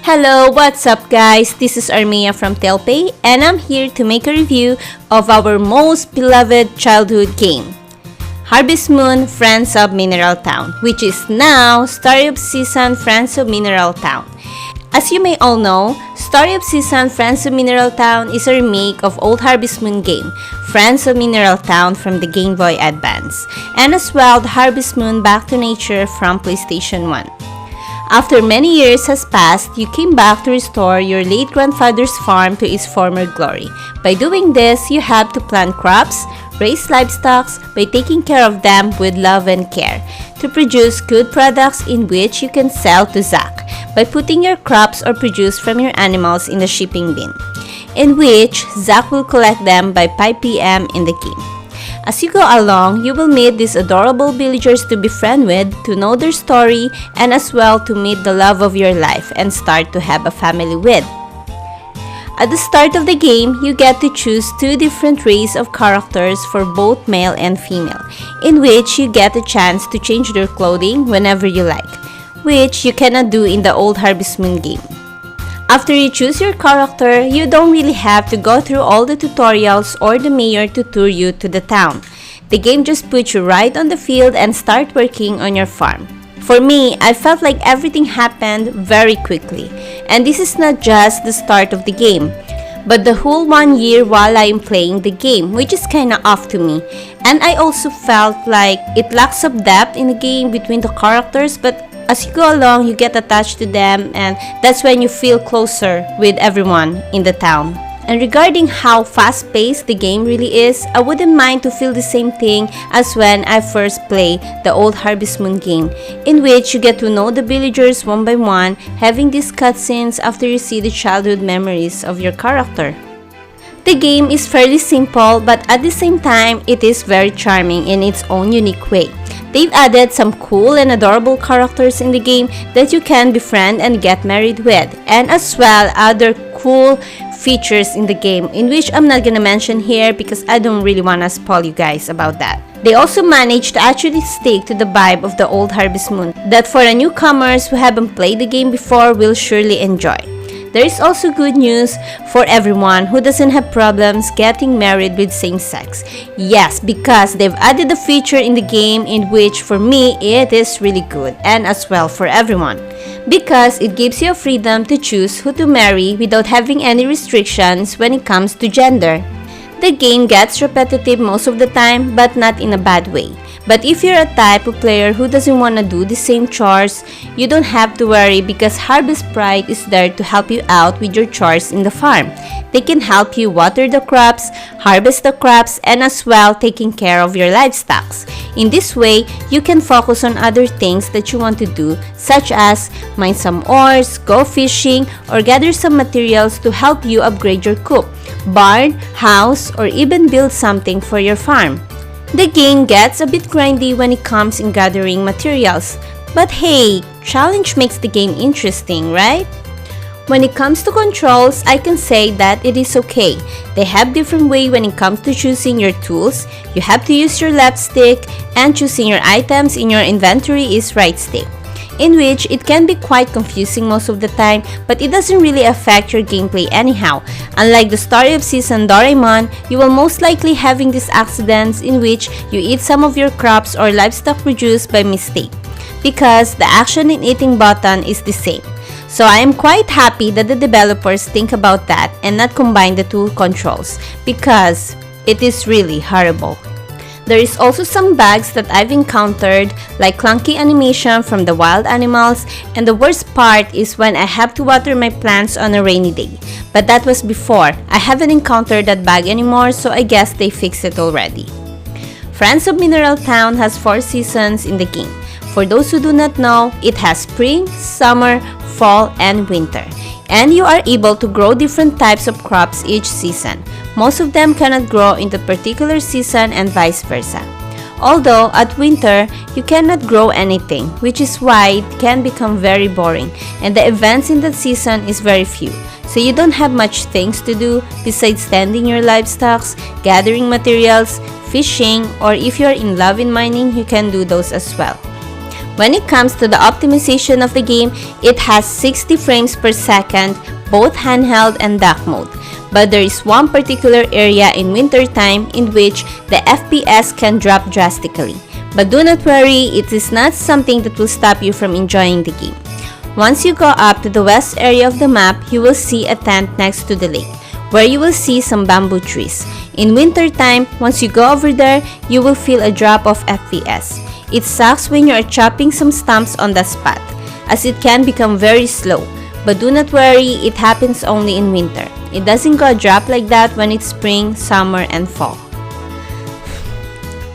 Hello, what's up guys? This is Armia from Telpay and I'm here to make a review of our most beloved childhood game, Harvest Moon Friends of Mineral Town, which is now Story of Season Friends of Mineral Town. As you may all know, Story of Season Friends of Mineral Town is a remake of old Harvest Moon game, Friends of Mineral Town from the Game Boy Advance, and as well the Harvest Moon Back to Nature from PlayStation 1. After many years has passed, you came back to restore your late grandfather's farm to its former glory. By doing this, you have to plant crops, raise livestock by taking care of them with love and care, to produce good products in which you can sell to Zach by putting your crops or produce from your animals in the shipping bin, in which Zach will collect them by 5 p.m. in the game. As you go along, you will meet these adorable villagers to befriend with, to know their story, and as well to meet the love of your life and start to have a family with. At the start of the game, you get to choose two different races of characters for both male and female, in which you get a chance to change their clothing whenever you like, which you cannot do in the old Harvest Moon game. After you choose your character, you don't really have to go through all the tutorials or the mayor to tour you to the town. The game just puts you right on the field and start working on your farm. For me, I felt like everything happened very quickly. And this is not just the start of the game, but the whole 1 year while I am playing the game, which is kinda off to me. And I also felt like it lacks of depth in the game between the characters, but as you go along, you get attached to them, and that's when you feel closer with everyone in the town. And regarding how fast-paced the game really is, I wouldn't mind to feel the same thing as when I first played the old Harvest Moon game, in which you get to know the villagers one by one, having these cutscenes after you see the childhood memories of your character. The game is fairly simple, but at the same time, it is very charming in its own unique way. They've added some cool and adorable characters in the game that you can befriend and get married with, and as well other cool features in the game, in which I'm not gonna mention here because I don't really wanna spoil you guys about that. They also managed to actually stick to the vibe of the old Harvest Moon that for the newcomers who haven't played the game before will surely enjoy. There is also good news for everyone who doesn't have problems getting married with same sex. Yes, because they've added a feature in the game in which for me it is really good, and as well for everyone, because it gives you a freedom to choose who to marry without having any restrictions when it comes to gender. The game gets repetitive most of the time, but not in a bad way. But if you're a type of player who doesn't want to do the same chores, you don't have to worry because Harvest Pride is there to help you out with your chores in the farm. They can help you water the crops, harvest the crops, and as well taking care of your livestock. In this way, you can focus on other things that you want to do, such as mine some ores, go fishing, or gather some materials to help you upgrade your coop, barn, house, or even build something for your farm. The game gets a bit grindy when it comes in gathering materials, but hey, challenge makes the game interesting, right? When it comes to controls, I can say that it is okay. They have different way when it comes to choosing your tools. You have to use your left stick, and choosing your items in your inventory is right stick, in which it can be quite confusing most of the time, but it doesn't really affect your gameplay anyhow. Unlike the Story of Season Doraemon, you will most likely having these accidents in which you eat some of your crops or livestock produced by mistake, because the action and eating button is the same. So I am quite happy that the developers think about that and not combine the two controls, because it is really horrible. There is also some bugs that I've encountered, like clunky animation from the wild animals, and the worst part is when I have to water my plants on a rainy day. But that was before. I haven't encountered that bug anymore, so I guess they fixed it already. Friends of Mineral Town has 4 seasons in the game. For those who do not know, it has spring, summer, fall, and winter. And you are able to grow different types of crops each season. Most of them cannot grow in the particular season and vice versa. Although at winter, you cannot grow anything, which is why it can become very boring, and the events in that season is very few. So you don't have much things to do besides tending your livestock, gathering materials, fishing, or if you're in love in mining, you can do those as well. When it comes to the optimization of the game, it has 60 frames per second, both handheld and dock mode. But there is one particular area in winter time in which the FPS can drop drastically. But do not worry, it is not something that will stop you from enjoying the game. Once you go up to the west area of the map, you will see a tent next to the lake, where you will see some bamboo trees. In winter time, once you go over there, you will feel a drop of FPS. It sucks when you are chopping some stumps on the spot, as it can become very slow. But do not worry, it happens only in winter. It doesn't go drop like that when it's spring, summer, and fall.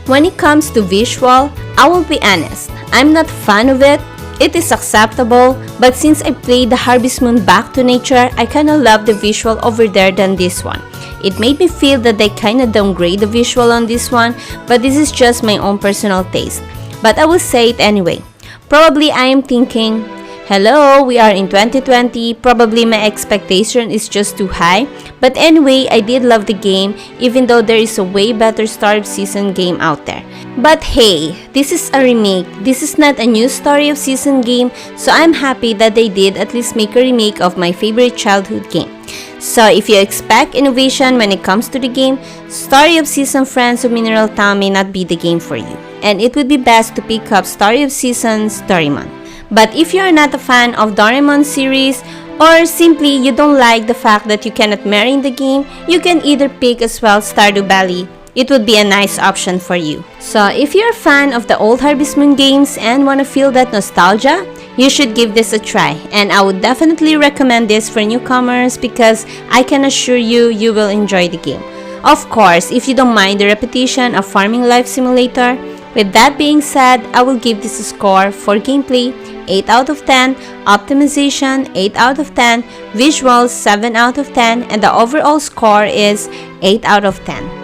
When it comes to visual, I will be honest, I'm not a fan of it. It is acceptable, but since I played the Harvest Moon Back to Nature, I kinda love the visual over there than this one. It made me feel that they kinda downgrade the visual on this one, but this is just my own personal taste. But I will say it anyway. Probably I am thinking, hello, we are in 2020, probably my expectation is just too high. But anyway, I did love the game, even though there is a way better Star of Season game out there. But hey, this is a remake, this is not a new Story of Season game, so I'm happy that they did at least make a remake of my favorite childhood game. So if you expect innovation when it comes to the game, Story of Season Friends of Mineral Town may not be the game for you, and it would be best to pick up Story of Season's Doraemon. But if you are not a fan of Doraemon series, or simply you don't like the fact that you cannot marry in the game, you can either pick as well Stardew Valley. It would be a nice option for you. So if you're a fan of the old Harvest Moon games and want to feel that nostalgia, you should give this a try, and I would definitely recommend this for newcomers because I can assure you, you will enjoy the game. Of course, if you don't mind the repetition of Farming Life Simulator. With that being said, I will give this a score for gameplay 8 out of 10, optimization 8 out of 10, visuals 7 out of 10, and the overall score is 8 out of 10.